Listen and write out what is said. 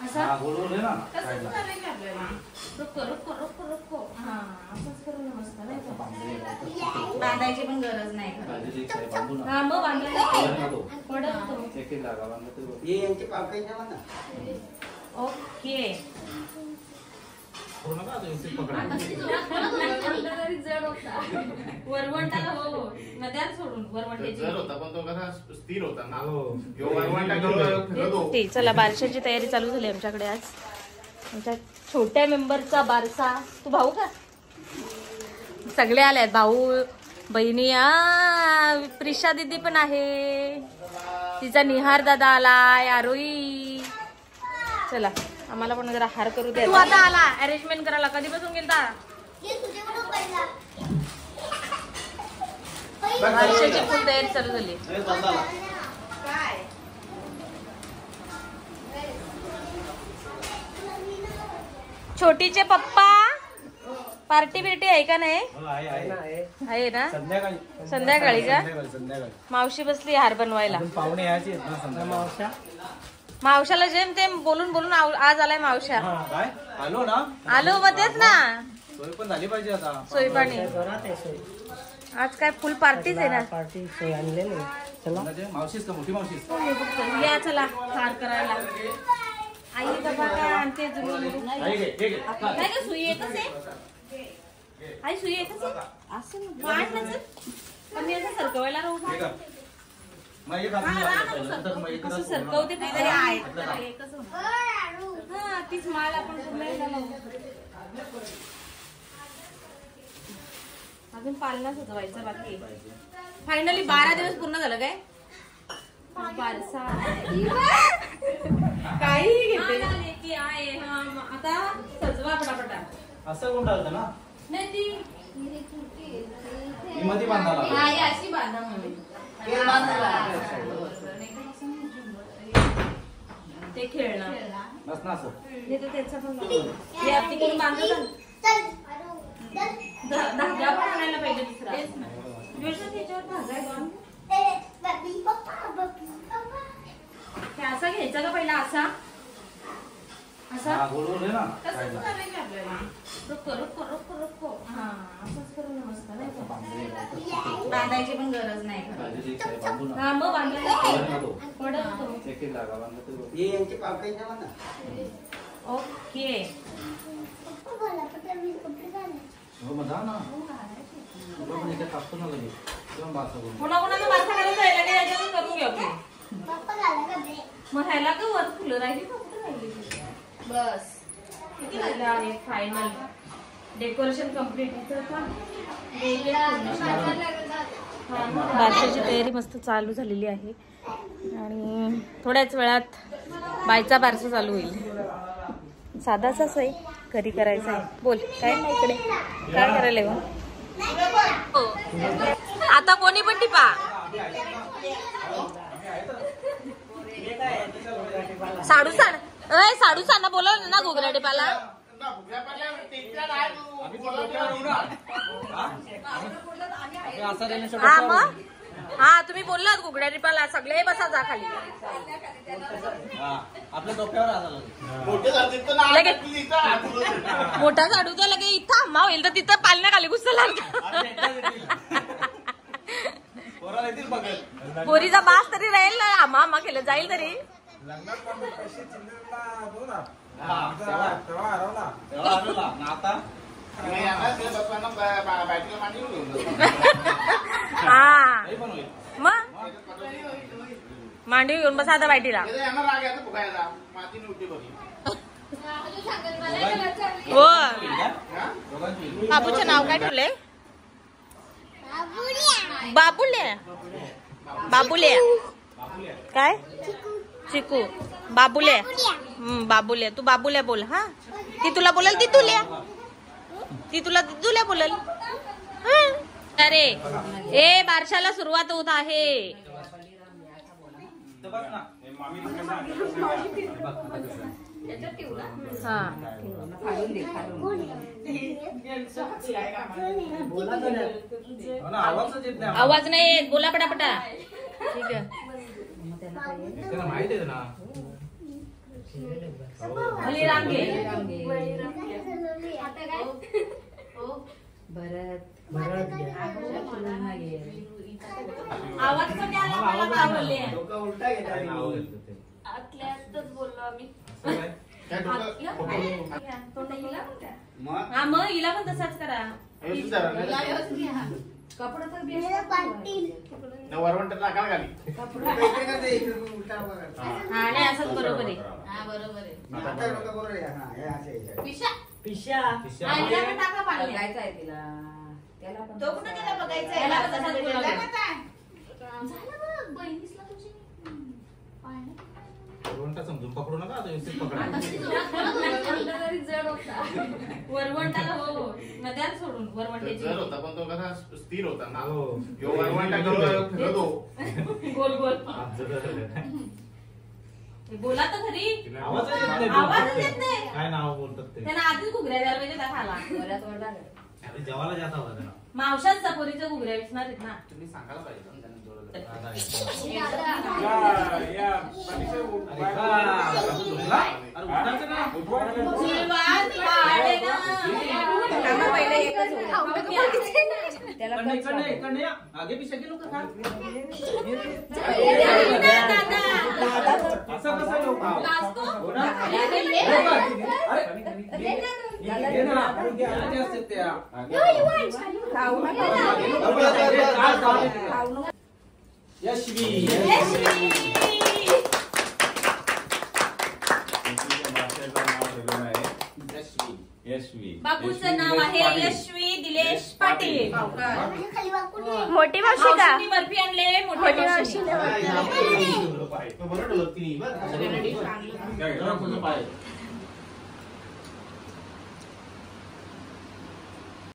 असा गोल आहे ना तसंच करायचं आपल्याला. रुको रुको रुको रुको. हा असंच करू मस्त नाही का. बांधायची पण गरज नाही. हा मग बांधायला पडत तो. एक लागा बांधतो. ये यांचे पापडी ना ना. ओके. हो ना का इथे पकडा. वरवंटाला हो नद्यात सोडून वरवंटेची जर होता पण तो कसा स्थिर होता ना. यो वरवंटा घेऊन ते. चला बारशाची तयारी चालू झाली आमच्याकडे आज. आमच्या छोट्या मेंबरचा बारसा. तू भाऊ का? सगळे आले आहेत. भाऊ बहिणी. प्रिशा दीदी पण आहे. तिचा निहार दादा आलाय. आरोही. चला आम्हाला पण जरा हार करू दे. तू आता आला अरेंजमेंट करायला. कधीपासून गेलता? बारशाची फुल तयारी चालू झाली. छोटीचे पप्पा पार्टी बिर्टी आहे का नाही? आहे ना. संध्याकाळी का? मावशी बसली हार बनवायला. पाहुणे यायची मावशाला जेम तेम बोलून बोलून आज आलाय मावशा. आलो ना. आलो मग तेच ना. सोय पण झाली पाहिजे आता. सोय पाणी आज काय फुल पार्टीच आहे ना. पार्टी सोय आणलेली. चला मावशीच का मोठी मावशीच या. चला हार करायला. आई बाबा काय आणते जुळून. काय का सुई येतच आहे. आई सुई येतच आहे. असं वाढ नच पण मी असं सरकवायला राहू. कसं सरकवते तरी आहे. हा तीच माळ आपण अजून पालना सजवायचं बाकी. फायनली 12 दिवस पूर्ण झालं काय. बारसा काही घेते की आहे. आता सजवा पटापटा. असं कोण टाकतं ना. नाही ती मध्ये बांधायला अशी बांधा म्हणून ते खेळणं बस ना. असं हे तर त्याचा पण हे आपली करून बांधलं धागा पण आणायला पाहिजे. दुसरा त्याच्यावर धागा आहे. असा घ्यायचा का पहिला. असा असा गोल आहे ना. तसंच करायचं आपल्याला. रुको रुको रुको रुको. हा असंच करू मस्त नाही का. बांधायची पण गरज नाही. हा मग बांधायला पडत तो. एक लागा बांधतो. ये यांचे पापडी ना ना. ओके. हो मग जा ना. आपण इथे कापतो ना लगेच. किंवा बारसा करू. कोणाकोणाला बारसा करायचा आहे लगेच याच्यातच करून घेऊ आपण. मग ह्याला का वर फुलं राहिली फक्त राहिली. बस किती झालं आहे. Final decoration complete. बारशाची तयारी मस्त चालू झालेली आहे आणि थोड्याच वेळात बायचा बारसा चालू होईल. साधाच आहे घरी करायचा आहे. बोल काय नाही इकडे काय करायला. आता कोणी पण टिपा. साडू सांड साडू सांड बोलव ना. घुगऱ्या टिपाला हा मग. हा तुम्ही बोललात घुगड्या टिपाला. सगळे बसा जा खाली. आपल्या डोक्यावर मोठा साडू तर लगे इथं आम्हा होईल तर तिथं पालण्या खाली घुसला. पोरीचा बास तरी राहील ना. आम्हा आम्हा केलं जाईल तरी. हा मग मांडी घेऊन बसा आता बायटीला. हो बाबूचं नाव काय ठेवलंय. बाबुले. बाबुले काय. चिकू बाबुले. बाबुले. तू बाबुले बोल. हा ती तुला बोलल तितुल्या. ती तुला तितुल्या बोलल. अरे ए बारशाला सुरुवात होत आहे. आवाज नाही येत. बोला पटापटा. ठीक आहे. बलिराम घे. आवाज कमी आला मला काय बोलले. आतल्यातच बोललो आम्ही. हा मग हिला पण तसाच करा. कपडा तर वरवंट टाकायला घाली. हा नाही असंच बरोबर आहे. हा बरोबर आहे. पिशा आईला पण टाका पाणी. बघायचं आहे तिला. त्याला पण तो कुठे गेला बघायचं आहे. त्याला पण तसाच बोलावं. झालं बघ बहिणीसला तुझी पाणी. वरवंटा समजून पकडू नका आता व्यवस्थित पकडा. जड होता. वरवंटाला हो नद्याला सोडून वरवंट्याची जड होता पण तो कसा स्थिर होता ना. वरवंटा फिरतो गोल गोल. बोला तर खरी. आवाज येत नाही. काय नाव बोलतात ते. त्याला आधीच घुगऱ्या द्यायला पाहिजे त्या खाला. जेवायला जाता होता मावशांचा पोरीच्या घुगऱ्या विसणार आहेत ना. तुम्ही सांगायला पाहिजे ना त्यांना जोरात. पहिले एकच आगे पिछे के लोक खा. असं कसं लोक यशवी. बापूचं नाव आहे यशवी दिलेश पाटील. मोठी मावशी का? बर्फी आणले. मोठी मावशी.